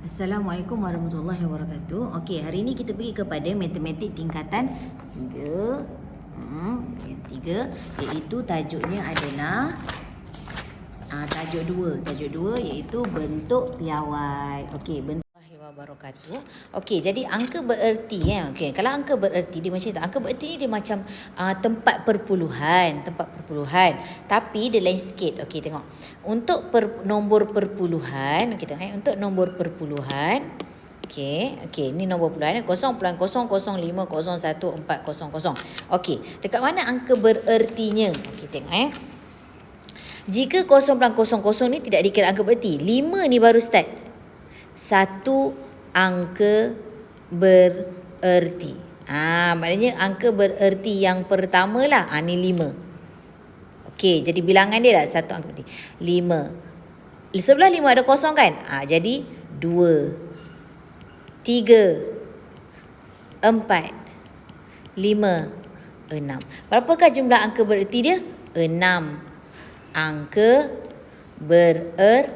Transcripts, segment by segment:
Assalamualaikum warahmatullahi wabarakatuh. Okey, hari ini kita pergi kepada matematik tingkatan 3. Yang 3 iaitu tajuknya adalah tajuk 2. Tajuk 2 iaitu bentuk piawai. Okey, bentuk wabarakatuh. Okey, jadi angka bererti Okey, kalau angka bererti dia macam tu. Angka bererti ni dia macam tempat perpuluhan, tapi dia lain sikit. Okey, tengok. Untuk nombor perpuluhan, kita tengok untuk nombor perpuluhan. Okey, ni nombor perpuluhan 0.00501400. Okey, dekat mana angka berertinya? Okey, tengok Jika 0.00 ni tidak dikira angka bererti, 5 ni baru start. Satu angka bererti. Maknanya angka bererti yang pertama lah. Ni 5. Okey, jadi bilangan dia lah satu angka bererti. 5. Sebelah 5 ada kosong kan? Jadi 2, 3, 4, 5, 6. Berapakah jumlah angka bererti dia? 6 angka bererti.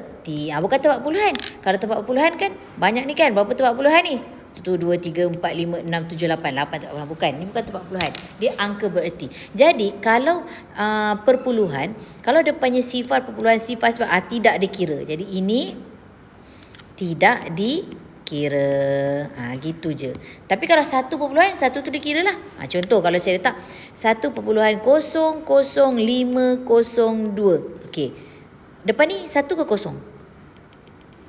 Bukan tempat puluhan. Kalau tempat puluhan kan banyak ni kan. Berapa tempat puluhan ni? 1, 2, 3, 4, 5, 6, 7, 8. 8 tempat puluhan. Bukan. Ni bukan tempat puluhan. Dia angka bererti. Jadi kalau perpuluhan, kalau depannya sifar, perpuluhan sifar, tidak dikira. Jadi ini tidak dikira. Gitu je. Tapi kalau satu perpuluhan, satu tu dikira lah. Contoh kalau saya letak 1.00502. Okey. Depan ni satu ke kosong?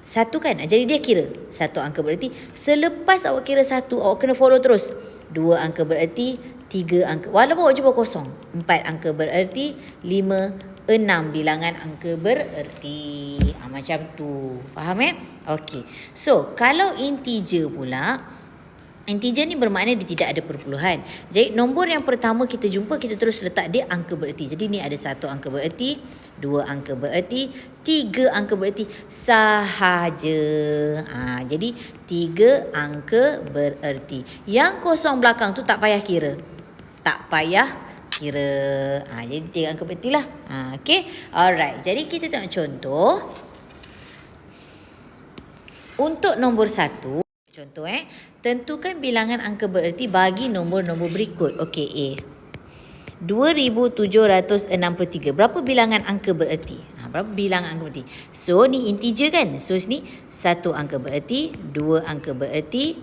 Satu kan? Jadi dia kira satu angka bererti. Selepas awak kira satu, awak kena follow terus. 2 angka bererti, 3 angka. Walaupun awak cuba kosong. 4 angka bererti, 5, 6 bilangan angka bererti. Macam tu. Faham Okey. So, kalau integer pula, integer ni bermakna dia tidak ada perpuluhan. Jadi nombor yang pertama kita jumpa, kita terus letak dia angka bererti. Jadi ni ada 1 angka bererti, 2 angka bererti, 3 angka bererti sahaja. Jadi 3 angka bererti. Yang kosong belakang tu tak payah kira. Jadi 3 angka bererti lah. Okay. Alright. Jadi kita tengok contoh. Untuk nombor 1. Contoh tentukan bilangan angka bererti bagi nombor-nombor berikut. Okey, A. 2763. Berapa bilangan angka bererti? Berapa bilangan angka bererti? So, ni integer kan? So, sini 1 angka bererti, 2 angka bererti,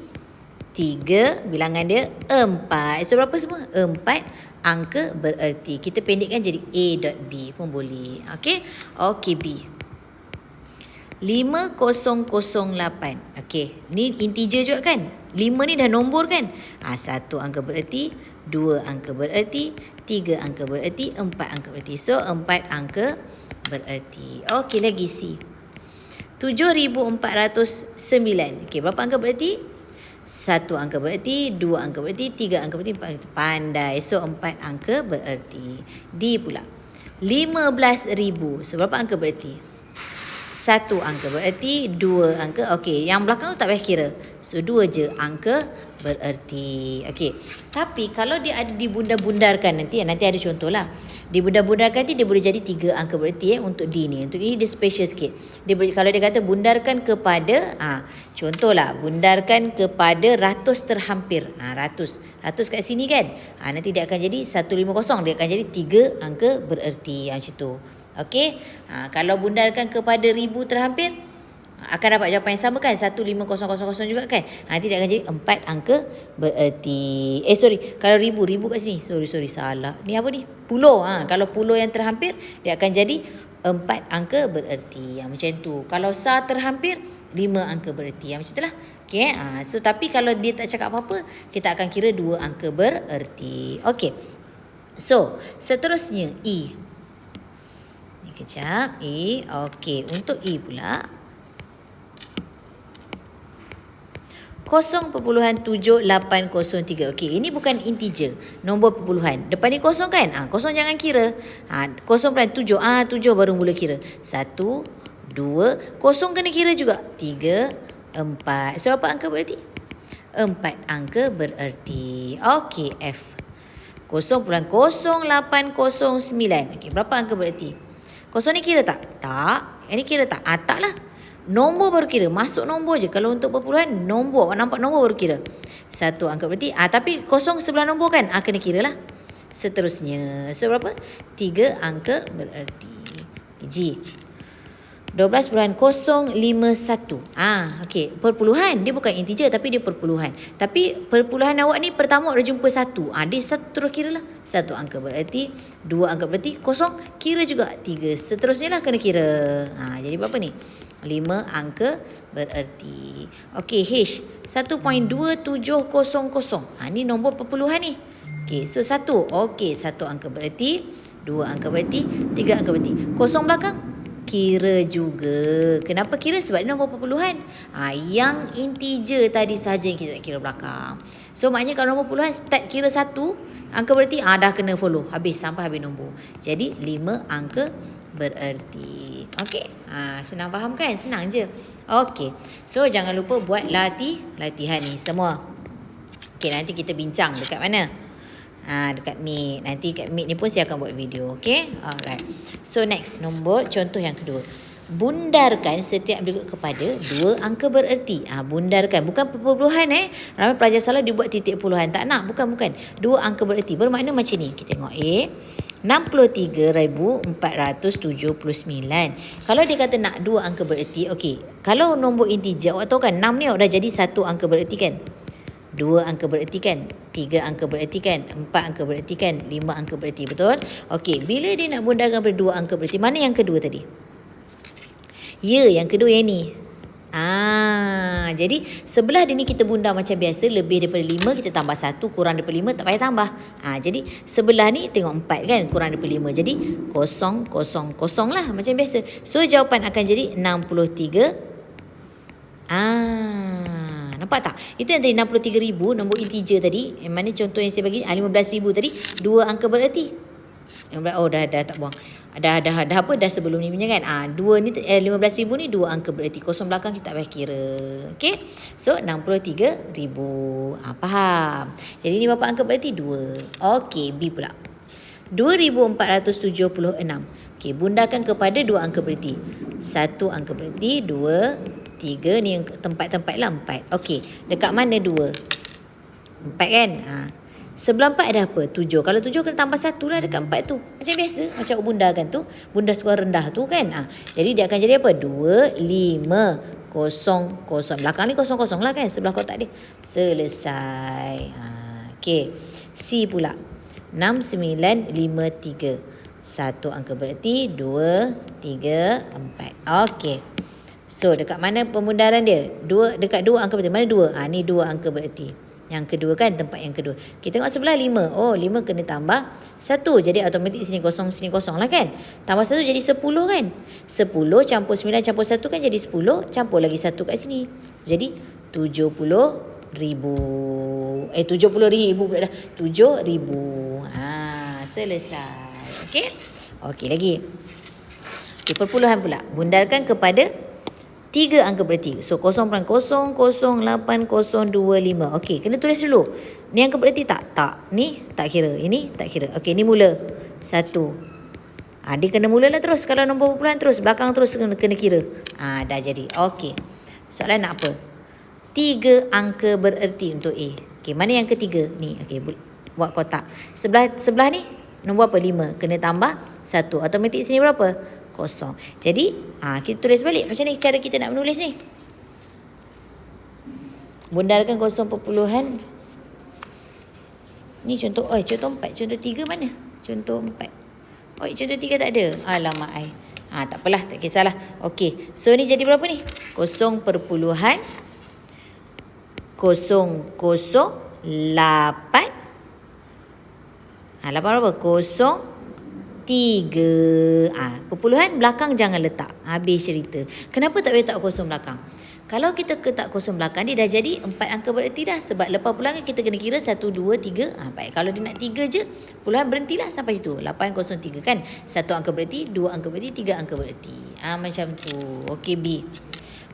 3 bilangan dia 4. So, berapa semua? 4 angka bererti. Kita pendekkan jadi A.B pun boleh. Okey? Okey, B. 5008. Okey, ni integer juga kan? 5 ni dah nombor kan? 1 angka bererti, 2 angka bererti, 3 angka bererti, 4 angka bererti. So 4 angka bererti. Okey, lagi C. 7409. Okey, berapa angka bererti? 1 angka bererti, 2 angka bererti, 3 angka bererti, 4 angka bererti. Pandai. So 4 angka bererti. D pula. 15,000. So berapa angka bererti? 1 angka bererti, 2 angka. Okey, yang belakang tu tak payah kira. So 2 je angka bererti. Okey. Tapi kalau dia ada dibundar-bundarkan nanti ada contoh lah. Dibundar-bundarkan nanti dia boleh jadi 3 angka bererti untuk D ni. Untuk ini dia special sikit. Dia boleh, kalau dia kata bundarkan kepada contohlah bundarkan kepada ratus terhampir. Ratus kat sini kan. Nanti dia akan jadi 150. Dia akan jadi 3 angka bererti macam tu. Okey. Kalau bundarkan kepada ribu terhampir, akan dapat jawapan yang sama kan? 15000 juga kan? Nanti dia akan jadi 4 angka bererti. Kalau ribu kat sini. Sorry, salah. Ni apa ni? Puluh. Kalau puluh yang terhampir, dia akan jadi 4 angka bererti. Macam tu. Kalau sa terhampir, 5 angka bererti. Macam itulah. Okey. So, tapi kalau dia tak cakap apa-apa, kita akan kira 2 angka bererti. Okey. So, seterusnya E. Kejap. E. Okey. Untuk E pula. 0.7803. Okey. Ini bukan integer. Nombor perpuluhan. Depan ni kosong kan? Kosong jangan kira. 0.7. 7 baru mula kira. 1, 2. Kosong kena kira juga. 3, 4. So, berapa angka berarti? 4 angka bererti. Okey. F. 0.0809. Okey. Berapa angka bererti? Kosong ni kira tak? Tak. Yang ni kira tak? Tak lah. Nombor baru kira. Masuk nombor je. Kalau untuk perpuluhan, nombor. Awak nampak nombor baru kira. Satu angka berarti. Tapi kosong sebelah nombor kan? Kena kira lah. Seterusnya. So, berapa? 3 angka bererti. G. 12.051. Okey. Perpuluhan. Dia bukan integer tapi dia perpuluhan. Tapi perpuluhan awak ni pertama dah jumpa 1. Dia 1 terus kira lah. 1 angka bererti. 2 angka bererti. Kosong. Kira juga. 3. Seterusnya lah kena kira. Jadi berapa ni? 5 angka bererti. Okey. H. 1.2700. Ni nombor perpuluhan ni. Okey. So 1. Okey. 1 angka bererti. 2 angka bererti. 3 angka bererti. Kosong belakang. Kira juga. Kenapa kira? Sebab dia nombor perpuluhan. Yang integer tadi sahaja yang kita tak kira belakang. So maknanya kalau nombor perpuluhan start kira 1 angka berarti dah kena follow. Habis sampai habis nombor. Jadi 5 angka bererti. Okey. Senang faham kan? Senang je. Okey. So jangan lupa buat latihan ni semua. Okey, nanti kita bincang dekat mana? Dekat Meet. Nanti kat Meet ni pun saya akan buat video. Okay. Alright. So next. contoh yang kedua. Bundarkan setiap berikut kepada 2 angka bererti. Bundarkan. Bukan perpuluhan Ramai pelajar salah dia buat titik puluhan. Tak nak. Bukan. 2 angka bererti. Bermakna macam ni. Kita tengok A. 63,479. Kalau dia kata nak 2 angka bererti. Okay. Kalau nombor integer. Awak tahu kan 6 ni awak dah jadi 1 angka bererti kan? 2 angka bererti kan? 3 angka bererti kan? 4 angka bererti kan? 5 angka bererti. Betul? Okey, bila dia nak bundarkan pada 2 angka bererti, mana yang kedua tadi? Ya, yang kedua yang ni. Jadi sebelah dia ni kita bundar macam biasa. Lebih daripada 5 kita tambah 1. Kurang daripada 5 tak payah tambah. Jadi sebelah ni tengok 4 kan? Kurang daripada 5. Jadi 0, 0, 0 lah macam biasa. So jawapan akan jadi 63. Nampak tak? Itu yang tadi 63,000 nombor integer tadi. Yang mana contoh yang saya bagi 15,000 tadi 2 angka bererti. Dah tak buang. Dah apa dah sebelum ni punya kan. 2 ni 15,000 ni 2 angka bererti. Kosong belakang kita tak payah kira. Okey. So 63,000. Faham. Jadi ni berapa angka bererti? 2. Okey, B pula. 2,476. Okey, bundarkan kepada 2 angka bererti. 1 angka bererti, 2 3 ni yang tempat-tempat lah 4. Okey, dekat mana 2? 4 kan? Sebelah 4 ada apa? 7. Kalau 7 kena tambah 1 lah dekat 4 tu. Macam biasa. Macam bundarkan tu. Bundar skor rendah tu kan? Jadi dia akan jadi apa? 2, 5, 0, 0. Belakang ni 0, 0 lah kan? Sebelah kotak dia. Selesai. Okey. C pula. 6953. 1 angka bererti. 2, 3, 4. Okey. So, dekat mana pembundaran dia? Dekat 2 angka bererti. Mana 2? Ni 2 angka bererti. Yang kedua kan, tempat yang kedua. Kita tengok sebelah 5. 5 kena tambah 1. Jadi automatik sini kosong lah kan? Tambah 1 jadi 10 kan? 10 campur 9 campur 1 kan jadi 10. Campur lagi 1 kat sini. So, jadi 70,000. 70,000 pula dah. 7,000. Selesai. Okey? Okey lagi. Okey, perpuluhan pula. Bundarkan kepada 3 angka bererti. So 0.008025. Okey, kena tulis dulu. Ni angka bererti tak? Tak. Ni tak kira. Ini tak kira. Okey, ni mula. 1. Dia kena mulalah terus. Kalau nombor perpuluhan terus. Belakang terus kena kira. Dah jadi. Okey. Soalan nak apa? 3 angka bererti untuk A. Okey, mana yang ketiga? Ni. Okey, buat kotak. Sebelah ni nombor apa? 5. Kena tambah 1. Automatik sini berapa? 0. Jadi, kita tulis balik. Macam ni cara kita nak menulis ni. Bundarkan 0 perpuluhan. Ni contoh. Contoh 4. Contoh 3 mana? Contoh 4. Contoh 3 tak ada. Alamak, tak apalah. Tak kisahlah. Okey. So, ni jadi berapa ni? 0 perpuluhan 008. 8 berapa? 0, 3. Perpuluhan belakang jangan letak. Habis cerita. Kenapa tak boleh letak kosong belakang? Kalau kita letak kosong belakang, dia dah jadi 4 angka bererti dah. Sebab lepas pulangan kita kena kira 1, 2, 3. Baik. Kalau dia nak 3 je, puluhan berhentilah sampai situ. 803 kan? 1 angka bererti, 2 angka bererti, 3 angka bererti. Macam tu. Okey, B.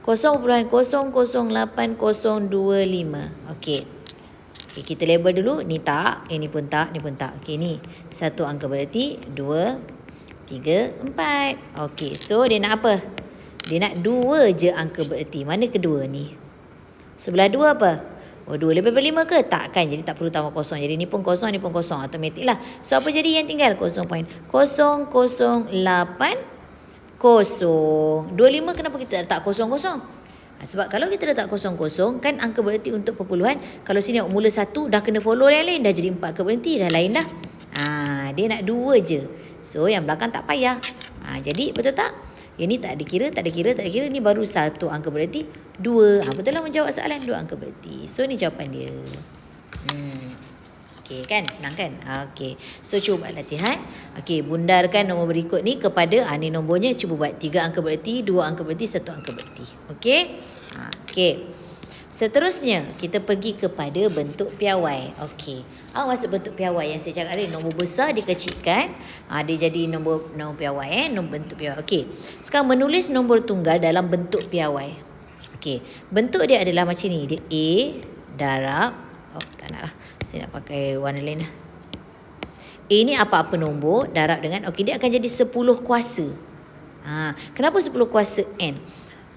0.008025. Okey. Kita label dulu. Ni tak. Ni pun tak. Ni pun tak. Okey, ni 1 angka bererti. 2, 3, 4. Okey. So, dia nak apa? Dia nak 2 je angka bererti. Mana kedua ni? Sebelah 2 apa? Oh, 2 lebih daripada 5 ke? Tak kan. Jadi tak perlu tambah kosong. Jadi ni pun kosong, ni pun kosong. Automatik lah. So apa jadi yang tinggal? 0.008 kosong. 25 kenapa kita letak kosong-kosong? Sebab kalau kita letak kosong-kosong, kan angka bererti untuk perpuluhan. Kalau sini mula 1, dah kena follow yang lain. Dah jadi 4 angka bererti. Dah lain dah. Dia nak 2 je. So yang belakang tak payah. Jadi betul tak? Yang ni tak dikira. Ni baru 1 angka bererti 2. Betul lah menjawab soalan 2 angka bererti. So ni jawapan dia. Okey kan, senang kan? Okey. So cuba buat latihan. Okey, bundarkan nombor berikut ni kepada ni nombornya, cuba buat 3 angka bererti, 2 angka bererti, 1 angka bererti. Okey? Okey. Seterusnya kita pergi kepada bentuk piawai. Okey. Apa maksud bentuk piawai yang saya cakap tadi? Nombor besar dikecilkan, dia jadi nombor piawai, nombor bentuk piawai. Okey. Sekarang menulis nombor tunggal dalam bentuk piawai. Okey. Bentuk dia adalah macam ni. Dia A darab, tak nak lah. Saya nak pakai warna lain lah. A ni apa-apa nombor darab dengan, dia akan jadi 10 kuasa. Kenapa 10 kuasa N?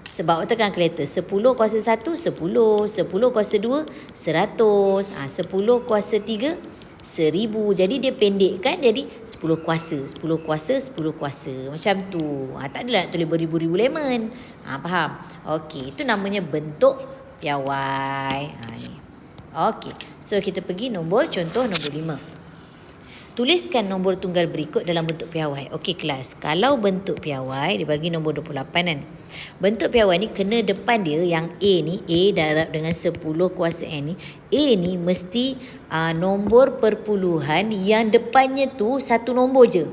Sebab tekan kalkulator. 10 kuasa 1, 10. 10 kuasa 2, 100. 10 kuasa 3, 1000. Jadi dia pendekkan jadi 10 kuasa. 10 kuasa, 10 kuasa. Macam tu. Tak adalah nak tulis beribu-ribu lemon. Faham? Okey, itu namanya bentuk piawai. Ni. Okey. So kita pergi contoh nombor 5. Tuliskan nombor tunggal berikut dalam bentuk piawai. Okey kelas. Kalau bentuk piawai dia bagi nombor 28 kan. Bentuk piawai ni kena depan dia yang A ni, A darab dengan 10 kuasa N ni. A ni mesti nombor perpuluhan yang depannya tu satu nombor je.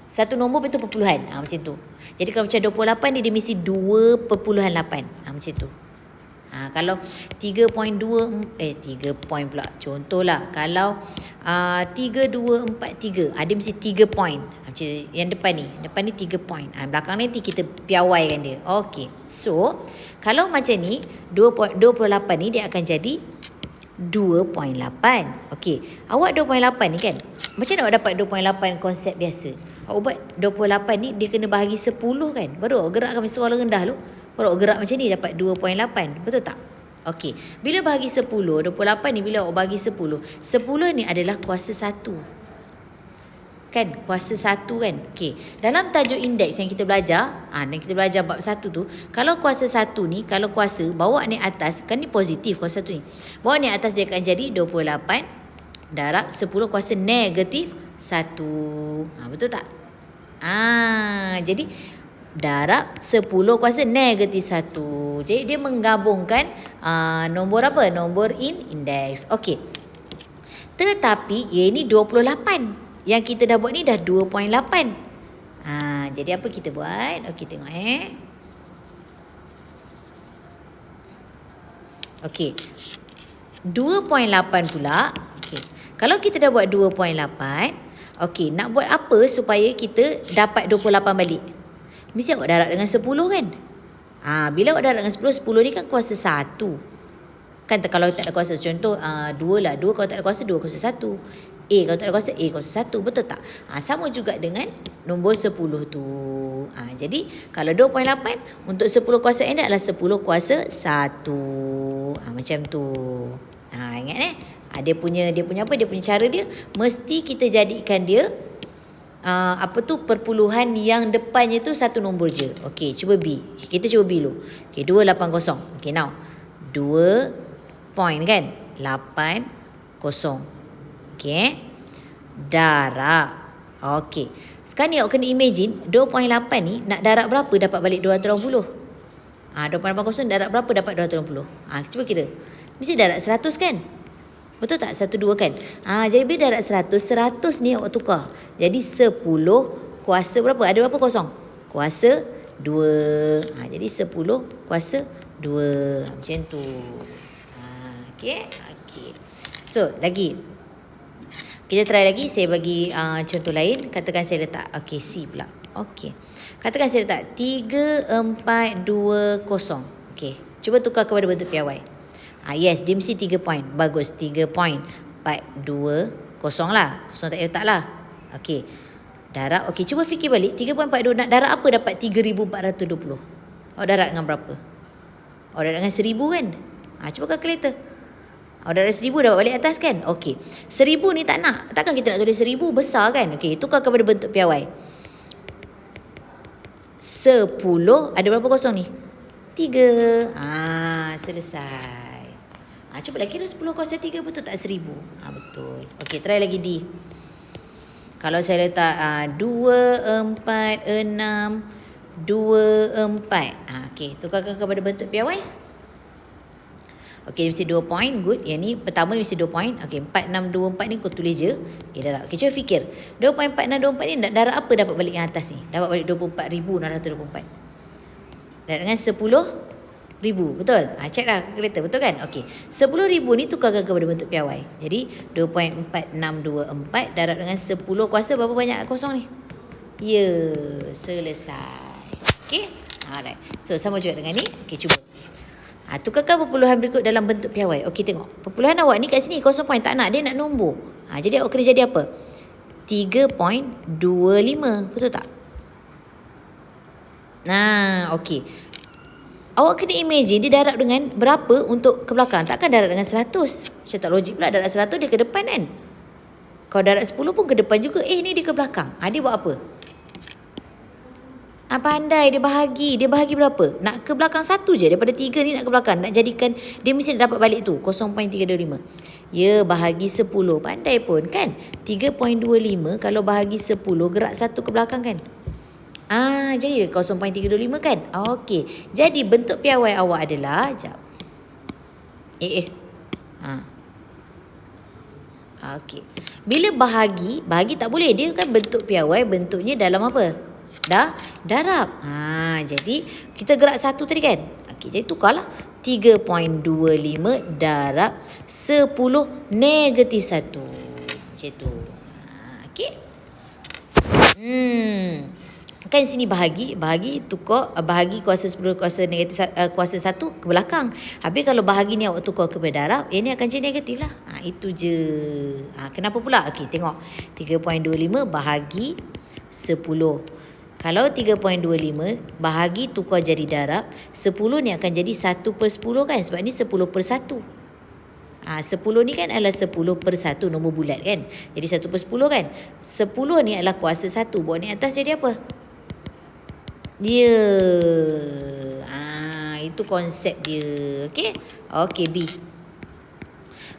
Satu nombor betul perpuluhan. Macam tu. Jadi kalau macam 28 ni dia mesti 2.8. Macam tu. Kalau 3 point pula. Contohlah kalau 3243, dia mesti 3 point. Macam yang depan ni 3 point. Belakang nanti kita piawaikan dia. Okey. So, kalau macam ni 28 ni dia akan jadi 2.8. Okey. Awak 2.8 ni kan. Macam nak dapat 2.8 konsep biasa? Awak buat 28 ni dia kena bahagi 10 kan. Baru awak gerakkan suara rendah tu. Baru gerak macam ni dapat 2.8. Betul tak? Okey. Bila bahagi 10, 28 ni bila awak bahagi 10. 10 ni adalah kuasa 1. Kan? Kuasa 1 kan? Okey. Dalam tajuk indeks yang kita belajar, dan kita belajar bab 1 tu, kalau kuasa 1 ni, kalau kuasa, bawa ni atas, kan ni positif kuasa 1 ni. Bawa ni atas dia akan jadi 28 darab 10 kuasa negatif 1. Betul tak? Jadi darab 10 kuasa negatif 1. Jadi dia menggabungkan nombor apa? Nombor indeks. Okey. Tetapi ini 28. Yang kita dah buat ni dah 2.8. Jadi apa kita buat? Okey tengok Okey. 2.8 pula. Okey. Kalau kita dah buat 2.8, okey, nak buat apa supaya kita dapat 28 balik? Mesti awak darab dengan 10 kan? Bila awak darab dengan 10 ni kan kuasa 1. Kan kalau tak ada kuasa, contoh 2 lah. 2 kalau tak ada kuasa, 2 kuasa 1. A kalau tak ada kuasa, A kuasa 1. Betul tak? Sama juga dengan nombor 10 tu. Jadi kalau 2.8 untuk 10 kuasa N adalah 10 kuasa 1. Macam tu. Ingat dia punya apa? Dia punya cara dia mesti kita jadikan dia perpuluhan yang depannya tu satu nombor je. Okey, cuba B. Kita cuba B dulu. Okey, 280. Okey, now 2 point kan? 80. Okey. Darab. Okey. Sekarang ni awak kena imagine 2.8 ni nak darab berapa dapat balik 280? 2.80 darab berapa dapat 280? Cuba kira. Mesti darab 100 kan? Betul tak? 1, 2 kan? Jadi bila darab 100 ni awak tukar. Jadi 10 kuasa berapa? Ada berapa kosong? Kuasa 2. Jadi 10 kuasa 2. Macam tu. Okay. So, lagi. Kita try lagi. Saya bagi contoh lain. Katakan saya letak. C pula. Katakan saya letak 3, 4, 2, 0. Cuba tukar kepada bentuk piawai. Yes, dia mesti 3 point. Bagus, 3 point. 4, 2, 0 lah. 0 tak payah letak lah. Darab. Cuba fikir balik. 3.42 nak darab apa dapat 3,420? Awak darab dengan berapa? Awak darab dengan 1000 kan? Cuba kalkulator. Awak darab 1000 dapat balik atas kan? Okey. 1000 ni tak nak. Takkan kita nak tulis 1000 besar kan? Okey, tukar kepada bentuk piawai. 10 ada berapa kosong ni? 3. Selesai. Cuba lagi kira 10 kosong 3 betul tak 1000? Betul. Okey, try lagi D. Kalau saya letak 2, 4, 6, 2, 4. Okey, tukarkan kepada bentuk piawai. Okey, mesti 2 point. Good. Yang ni pertama ni mesti 2 point. Okey, 4, 6, 2, 4 ni kau tulis je. Okey, darab. Okey, cuba fikir. 2 point 4, 6, 2, 4 ni darab apa dapat balik yang atas ni? Dapat balik 24,624. Darab dengan 10,000. Betul? Check lah kalkulator. Betul kan? Okey. 10,000 ni tukarkan kepada bentuk piawai. Jadi, 2.4624 darab dengan 10 kuasa berapa banyak kosong ni? Ya, selesai. Okey. Alright. So, sama juga dengan ni. Okey, cuba. Tukarkan perpuluhan berikut dalam bentuk piawai. Okey, tengok. Perpuluhan awak ni kat sini kosong point tak nak. Dia nak nombor. Jadi awak kena jadi apa? 3.25. Betul tak? Okey. Awak kena imagine dia darab dengan berapa untuk ke belakang. Takkan darab dengan 100. Macam tak logik pula. Darab 100 dia ke depan kan? Kalau darab 10 pun ke depan juga. Ni dia ke belakang. Dia buat apa? Pandai dia bahagi. Dia bahagi berapa? Nak ke belakang 1 je. Daripada 3 ni nak ke belakang. Nak jadikan, dia mesti nak dapat balik tu. 0.325. Ya, bahagi 10. Pandai pun kan? 3.25 kalau bahagi 10 gerak 1 ke belakang kan? Jadi 0.325 kan? Okey. Jadi bentuk piawai awak adalah, jap. Okey. Bila bahagi tak boleh. Dia kan bentuk piawai, bentuknya dalam apa? Darab. Jadi kita gerak 1 tadi kan? Okey, jadi tukarlah. 3.25 darab 10 negatif 1. Macam tu. Okey. Kan sini bahagi tukar, bahagi kuasa 10 kuasa negatif kuasa 1 ke belakang. Habis kalau bahagi ni awak tukar kepada darab, ini akan jadi negatif lah. Itu je. Kenapa pula? Okey, tengok. 3.25 bahagi 10. Kalau 3.25 bahagi tukar jadi darab, 10 ni akan jadi 1/10 kan? Sebab ni 10/1. 10 ni kan adalah 10/1 nombor bulat kan? Jadi 1/10 kan? 10 ni adalah kuasa 1. Buat ni atas jadi apa? Dia. Itu konsep dia. Okey? Okey, B.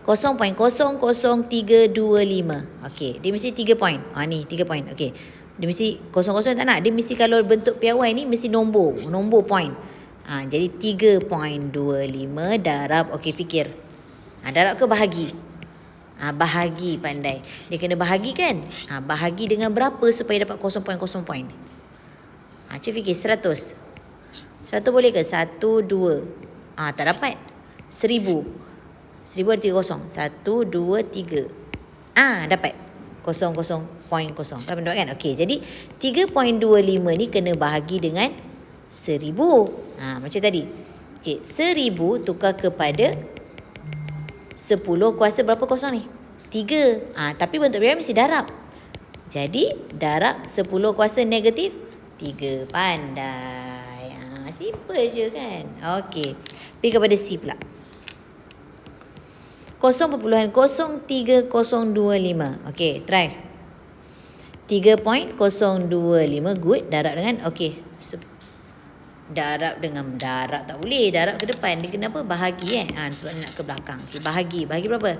0.00325. Okey, dia mesti 3 point. Ni 3 point. Okey. Dia mesti 0 tak nak. Dia mesti kalau bentuk piawai ni mesti nombor point. Jadi 3.25 darab. Okey, fikir. Darab ke bahagi? Bahagi, pandai. Dia kena bahagi kan? Bahagi dengan berapa supaya dapat 0.0 point? Cuba fikir 100. 100 boleh ke? 1, 2. Tak dapat. 1000. 1000 ada 3 kosong. 1, 2, 3. Dapat. 0.0. Kan benda kan? Okey, jadi 3.25 ni kena bahagi dengan 1000. Macam tadi. Okey, 1000 tukar kepada 10 kuasa berapa kosong ni? 3. Tapi bentuk piawai mesti darab. Jadi, darab 10 kuasa negatif 3. Pandai. Simple je kan? Okey. Pergi kepada C pula. 0.0305. Okey, try. 3.025. Good. Darab dengan, okey. Darab dengan darab tak boleh. Darab ke depan. Dia kena apa? Bahagi kan? Sebab dia nak ke belakang. Okey, bahagi. Bahagi berapa?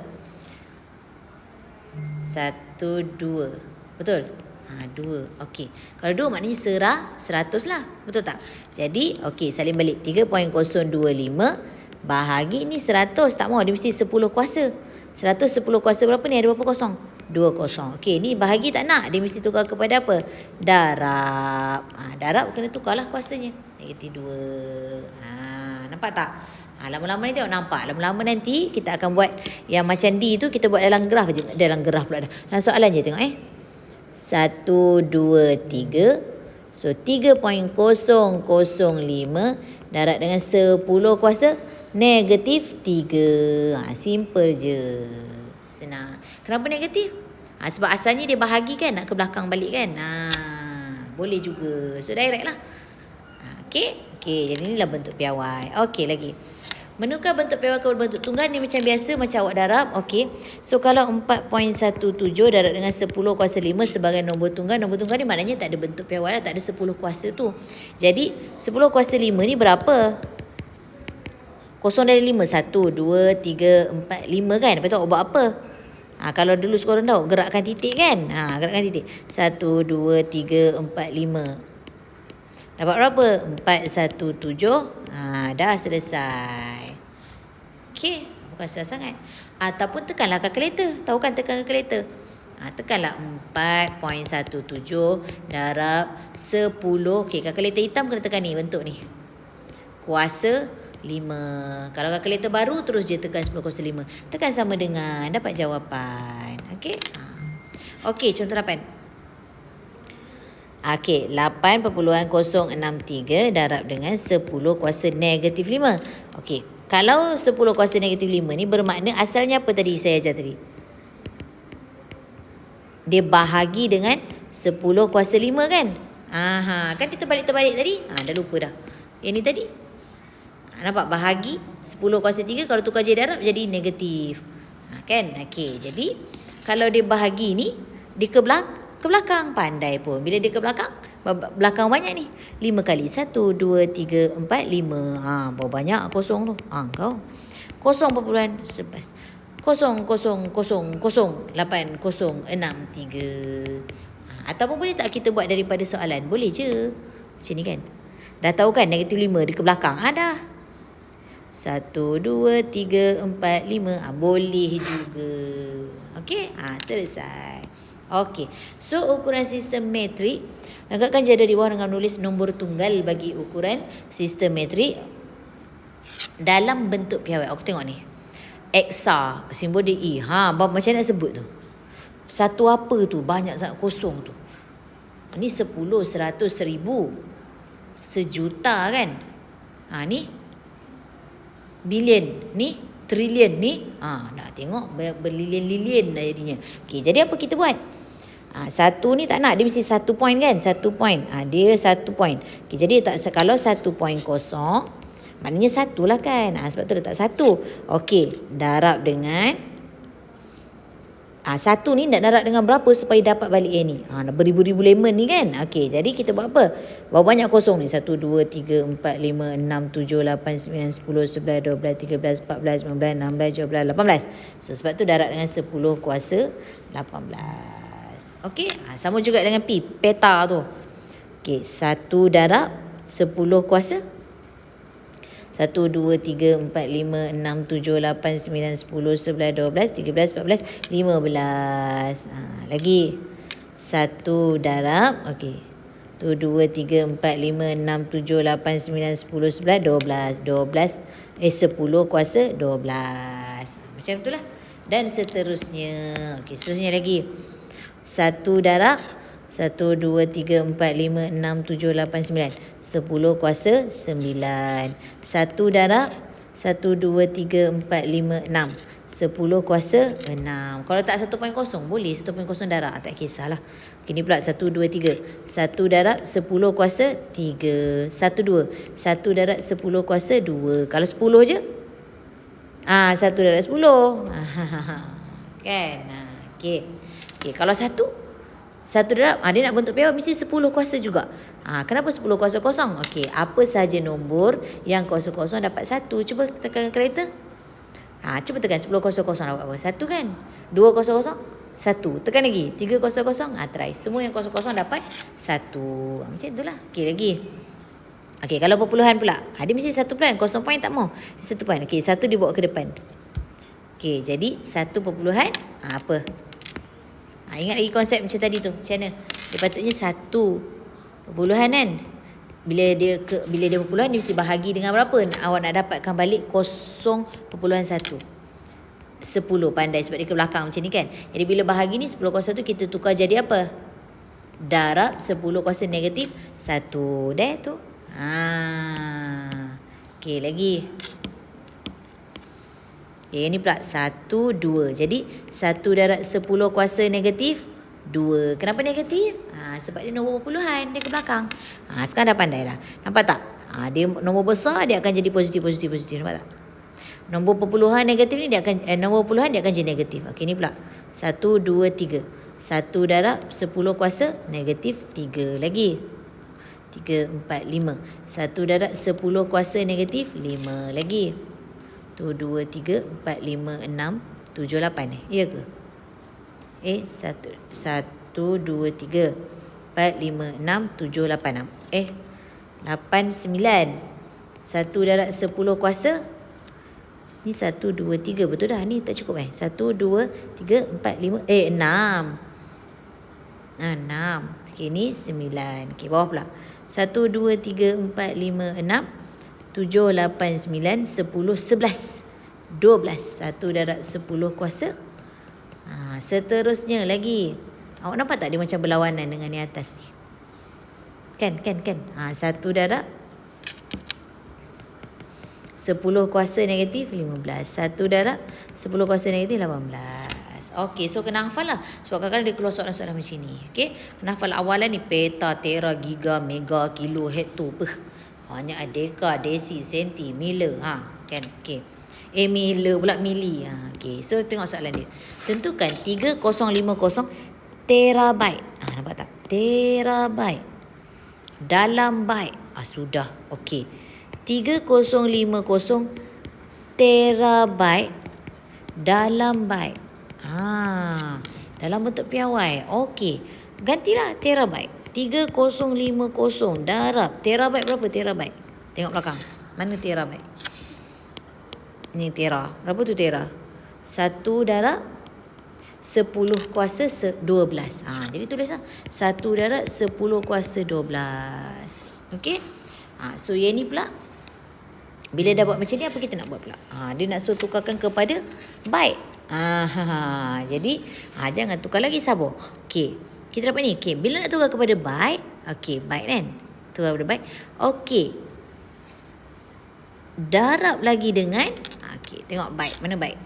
1, 2. Betul? 2. Okey. Kalau 2 maknanya 100 lah. Betul tak? Jadi, okey, salin balik. 3.025 bahagi ni 100. Tak mau. Dia mesti 10 kuasa. 100 10 kuasa berapa ni? Ada berapa kosong? 2 kosong. Okey, ni bahagi tak nak. Dia mesti tukar kepada apa? Darab. Darab kena tukarlah kuasanya. Negatif 2. Nampak tak? Lama-lama ni tengok nampak. Lama-lama nanti kita akan buat yang macam D tu kita buat dalam graf je. Dalam graf pula dah. Dalam soalan je tengok 1, 2, 3. So 3.005 darab dengan 10 kuasa negatif 3. Simple je. Senang. Kenapa negatif? Sebab asalnya dia bahagi kan. Nak ke belakang balik kan. Boleh juga. So direct lah. Okey. Okey, jadi inilah bentuk piawai. Okey lagi. Menukar bentuk piawai ke bentuk tunggal ni macam biasa, macam awak darab. Okey. So kalau 4.17 darab dengan 10 kuasa 5 sebagai nombor tunggal ni maknanya tak ada bentuk piawai lah, tak ada 10 kuasa tu. Jadi 10 kuasa 5 ni berapa? Kosong dari 5, 1, 2, 3, 4, 5 kan? Lepas tu awak buat apa? Kalau dulu sekolah rendah, gerakkan titik kan? Gerakkan titik. 1, 2, 3, 4, 5. Dapat berapa? 417. Dah selesai. Okey, bukan susah sangat. Ataupun tekanlah kalkulator. Tahu kan tekan kalkulator? Tekanlah 4.17 darab 10. Okey, kalkulator hitam kena tekan ni, bentuk ni. Kuasa 5. Kalau kalkulator baru, terus je tekan 10 kuasa 5. Tekan sama dengan, dapat jawapan. Okey. Okey, contoh 8. Okey, 8.063 darab dengan 10 kuasa negatif 5. Okey, kalau 10 kuasa negatif 5 ni bermakna asalnya apa tadi saya ajar tadi? Dia bahagi dengan 10 kuasa 5 kan? Kan kita terbalik tadi? Dah lupa dah. Yang ni tadi. Nampak bahagi 10 kuasa 3 kalau tukar je darab jadi negatif. Kan? Okey, jadi kalau dia bahagi ni dia ke belakang pandai pun. Bila dia ke belakang banyak ni. 5 kali 1, 2, 3, 4, 5. Berapa banyak kosong tu? Kau. 0.11. 0.0008063. Ataupun boleh tak kita buat daripada soalan? Boleh je. Macam ni kan. Dah tahu kan negatif 5 dia ke belakang. Dah. 1, 2, 3, 4, 5. Boleh juga. Okey? Selesai. Okey. So ukuran sistem metrik, lengkapkan jadual di bawah dengan menulis nombor tunggal bagi ukuran sistem metrik dalam bentuk piawai. Aku tengok ni. Eksa, simbol dia E. Macam nak sebut tu? Satu apa tu? Banyak sangat kosong tu. Ni 10, 100, 1000. Sejuta kan? Ni bilion. Ni trilion. Ni nak tengok berlilion-lilion dah jadinya. Okey, jadi apa kita buat? Satu ni tak nak, dia mesti 1 point kan? 1 point. Dia 1 point. Okey, jadi kalau 1.0 maknanya 1 lah kan? Sebab tu letak 1. Okey, darab dengan 1 ni nak darab dengan berapa supaya dapat balik yang ni? Beribu-ribu lemon ni kan? Okey, jadi kita buat apa? Berapa banyak kosong ni? 1, 2, 3, 4, 5, 6, 7, 8, 9, 10, 11, 12, 13, 14, 15, 16, 17, 18. So, sebab tu darab dengan 10 kuasa 18. Okey, sama juga dengan pi, peta tu. Okey, 1 darab 10 kuasa 1, 2, 3, 4, 5, 6, 7, 8, 9, 10, 11, 12, 13, 14, 15. Lagi 1 darab. Okey. 1, 2, 3, 4, 5, 6, 7, 8, 9, 10, 11, 12. 10 kuasa 12. Macam itulah. Dan seterusnya. Okey, seterusnya lagi. 1 darab 1, 2, 3, 4, 5, 6, 7, 8, 9. 10 kuasa 9. 1 darab 1, 2, 3, 4, 5, 6. 10 kuasa 6. Kalau tak 1.0 boleh 1.0 darab. Tak kisahlah. Okay, ni pula 1, 2, 3. 1 darab 10 kuasa 3. 1, 2. 1 darab 10 kuasa 2. Kalau 10 je? 1 darab 10. Kan? Okay. Okay, kalau 1 darab, dia nak bentuk piawai mesti 10 kuasa juga. Kenapa 10 kuasa kosong? Okey, apa sahaja nombor yang kuasa kosong dapat 1. Cuba tekan kalkulator. Cuba tekan 10 kuasa kosong dapat apa? 1 kan? 2 kuasa kosong? 1. Tekan lagi. 3 kuasa kosong? Try. Semua yang kuasa kosong dapat 1. Macam itulah. Okey, lagi. Okey, kalau perpuluhan pula. Dia mesti 1 point. 0 point tak mau. 1 point. Okey, 1 dibawa ke depan. Okey, jadi 1 perpuluhan. Apa? Ingat lagi konsep macam tadi tu. Macam mana? Dia patutnya 1 perpuluhan kan. Bila dia perpuluhan, dia mesti bahagi dengan berapa? Awak nak dapatkan balik 0.1. 10 pandai sebab dia ke belakang macam ni kan. Jadi bila bahagi ni 10 kuasa 1 kita tukar jadi apa? Darab 10 kuasa negatif 1. Dah tu. Okey, lagi. Ni pula 1, 2. Jadi 1 darab 10 kuasa negatif 2. Kenapa negatif? Sebab dia nombor perpuluhan. Dia ke belakang. Sekarang dah pandai dah. Nampak tak? Dia nombor besar dia akan jadi positif. Nampak tak? Nombor perpuluhan negatif ni dia akan nombor puluhan dia akan jadi negatif. Okey, ni pula 1 2 3. 1 darab 10 kuasa negatif 3 lagi. 3 4 5. 1 darab 10 kuasa negatif 5 lagi. 1 2 3 4 5 6 7 8 ya ke? 1 2 3 4 5 6 7 8 8 9. 1 darab 10 kuasa ni 1 2 3 betul dah, ni tak cukup 1 2 3 4 5 6. 6. Okey, ni 9. Okey, bawah pula 1 2 3 4 5 6 7 8 9 10 11 12. 1 darab 10 kuasa. Seterusnya lagi. Awak nampak tak dia macam berlawanan dengan yang atas ni? Kan? 1 darab 10 kuasa negatif 15. 1 darab 10 kuasa negatif 18. Okey, so kena hafal lah. Sebab kadang-kadang dia keluar soalan-soalan macam ni. Okey, kena hafal awalan ni. Peta, tera, giga, mega, kilo, hekto. Banyak deka, desi, senti, mila. Kan? Okey. Mila pula mili. Okey, so tengok soalan dia. Tentukan 3050 terabyte. Nampak tak? Terabyte. Dalam byte. Sudah. Okey. 3050 terabyte dalam byte. Dalam bentuk piawai. Okey. Gantilah terabyte. 3050 darab. Terabyte berapa terabyte? Tengok belakang. Mana terabyte? Ni tera. Berapa tu tera? 1 darab 10 kuasa 12. Jadi tulislah 1 darab 10 kuasa 12. Okey. So yang ni pula bila dah buat macam ni, apa kita nak buat pula? Dia nak suruh tukarkan kepada byte. Jadi jangan tukar lagi, sabar. Okey. Kita dapat ni. Okey, bila nak tukar kepada byte, okey, byte kan? Tukar kepada byte. Okey. Darab lagi dengan okey, tengok byte. Mana byte?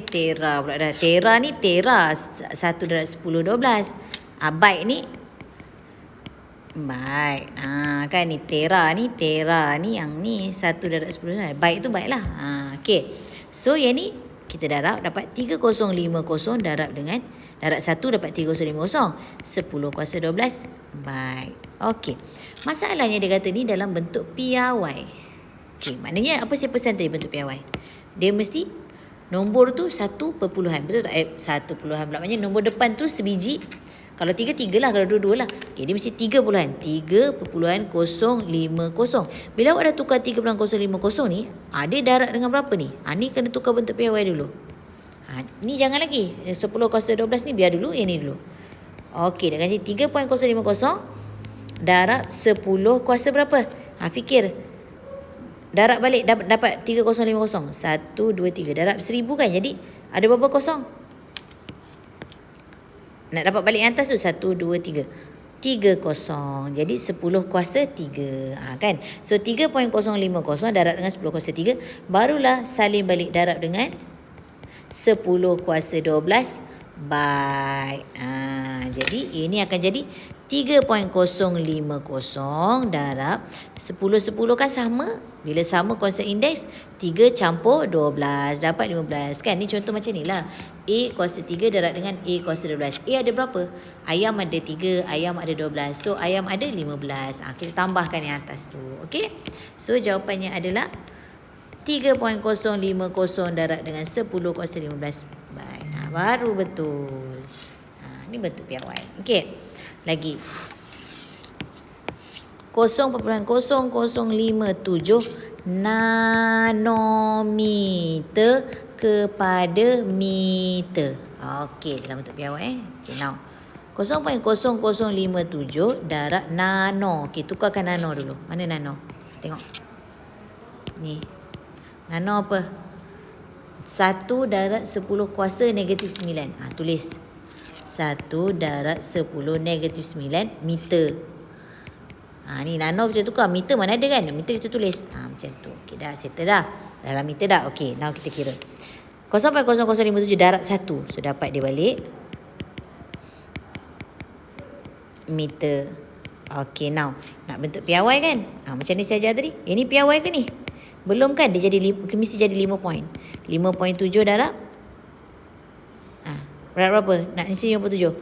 Tera pula dah. Tera ni tera 1 darab 10 12. Byte ni byte. Kan ni tera ni yang ni 1 darab 10. Byte tu byte lah. Okey. So yang ni kita darab dapat 3050 darab dengan darab 1 dapat 3050. 10 kuasa 12 byte. Okey. Masalahnya dia kata ni dalam bentuk piawai. Okey, maknanya apa saya pesan tadi bentuk piawai? Dia mesti nombor tu 1 perpuluhan. Betul tak? 1 perpuluhan pula. Maknanya nombor depan tu sebiji. Kalau 3 lah. Kalau 2 lah. Okay, dia mesti 3 puluhan. 3.050. Bila awak dah tukar 3.050 ni, dia darab dengan berapa ni? Ni kena tukar bentuk piawai dulu. Ni jangan lagi. 10 kuasa 12 ni biar dulu. Yang ni dulu. Okey, dah ganti 3.050 darab 10 kuasa berapa? Fikir. Darab balik dapat 3050. 1, 2, 3. Darab 1000 kan? Jadi ada berapa kosong? Nak dapat balik yang atas tu 1, 2, 3. 3 kosong. Jadi 10 kuasa 3. Kan? So 3.050 darab dengan 10 kuasa 3. Barulah salin balik darab dengan 10 kuasa 12 byte. Jadi ini akan jadi 3.050 darab 10 kan sama. Bila sama konsep indeks, 3 campur 12 dapat 15. Kan ni contoh macam ni lah. A kuasa 3 darab dengan A kuasa 12. A ada berapa? Ayam ada 3, ayam ada 12. So ayam ada 15. Kita tambahkan yang atas tu. Okey. So jawapannya adalah 3.050 darab dengan 10 kuasa 15 byte. Baru betul. Ni bentuk piawai. Okey. Lagi 0.0057 nanometer kepada meter. Okey, dalam bentuk piawai. Okey, now 0.0057 darab nano. Okey, tukarkan nano dulu. Mana nano? Tengok. Ni. Nano apa? 1 darab 10 kuasa negatif 9. Tulis. 1 darab 10 negatif 9 meter. Ni nano kita tukar. Meter mana ada kan? Meter kita tulis. Macam tu. Okey, dah settle dah. Dalam meter dah. Okey, now kita kira. 0.0057 darab 1. So, dapat dia balik. Meter. Okey, now nak bentuk piawai kan? Macam ni saya ajar tadi. Ini piawai ke ni? Belum kan? Dia jadi mesti jadi 5 point. 5.7 darab berat berapa? Nak mesti 57.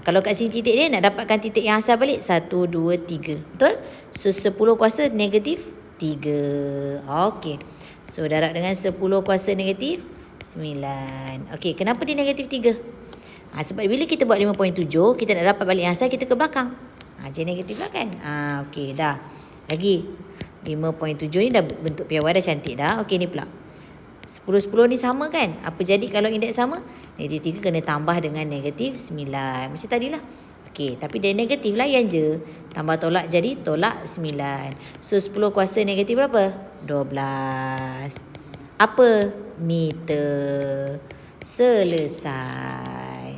Kalau kat sini titik dia, nak dapatkan titik yang asal balik 1, 2, 3. Betul? So 10 kuasa negatif 3. Okey. So darab dengan 10 kuasa negatif 9. Okey, kenapa dia negatif 3? Sebab bila kita buat 5.7, kita nak dapat balik yang asal, kita ke belakang. Jadi negatif lah kan? Okey, dah. Lagi 5.7 ni dah bentuk piawai dah cantik dah. Okey, ni pula 10 ni sama kan? Apa jadi kalau indeks sama? Negatif 3 kena tambah dengan negatif 9. Macam tadilah. Okey, tapi dia negatif layan je. Tambah tolak jadi tolak 9. So 10 kuasa negatif berapa? 12. Apa? Meter. Selesai.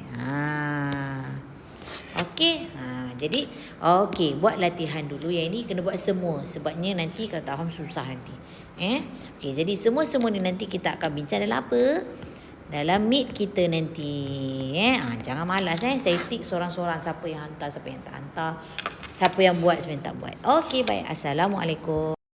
Okey. Jadi okey, buat latihan dulu. Yang ini kena buat semua. Sebabnya nanti kalau tak faham susah nanti. Okey, jadi semua-semua ni nanti kita akan bincang dalam apa? Dalam meet kita nanti. Jangan malas saya tik seorang-seorang, siapa yang hantar, siapa yang tak hantar, siapa yang buat, siapa yang tak buat. Okey, baik. Assalamualaikum.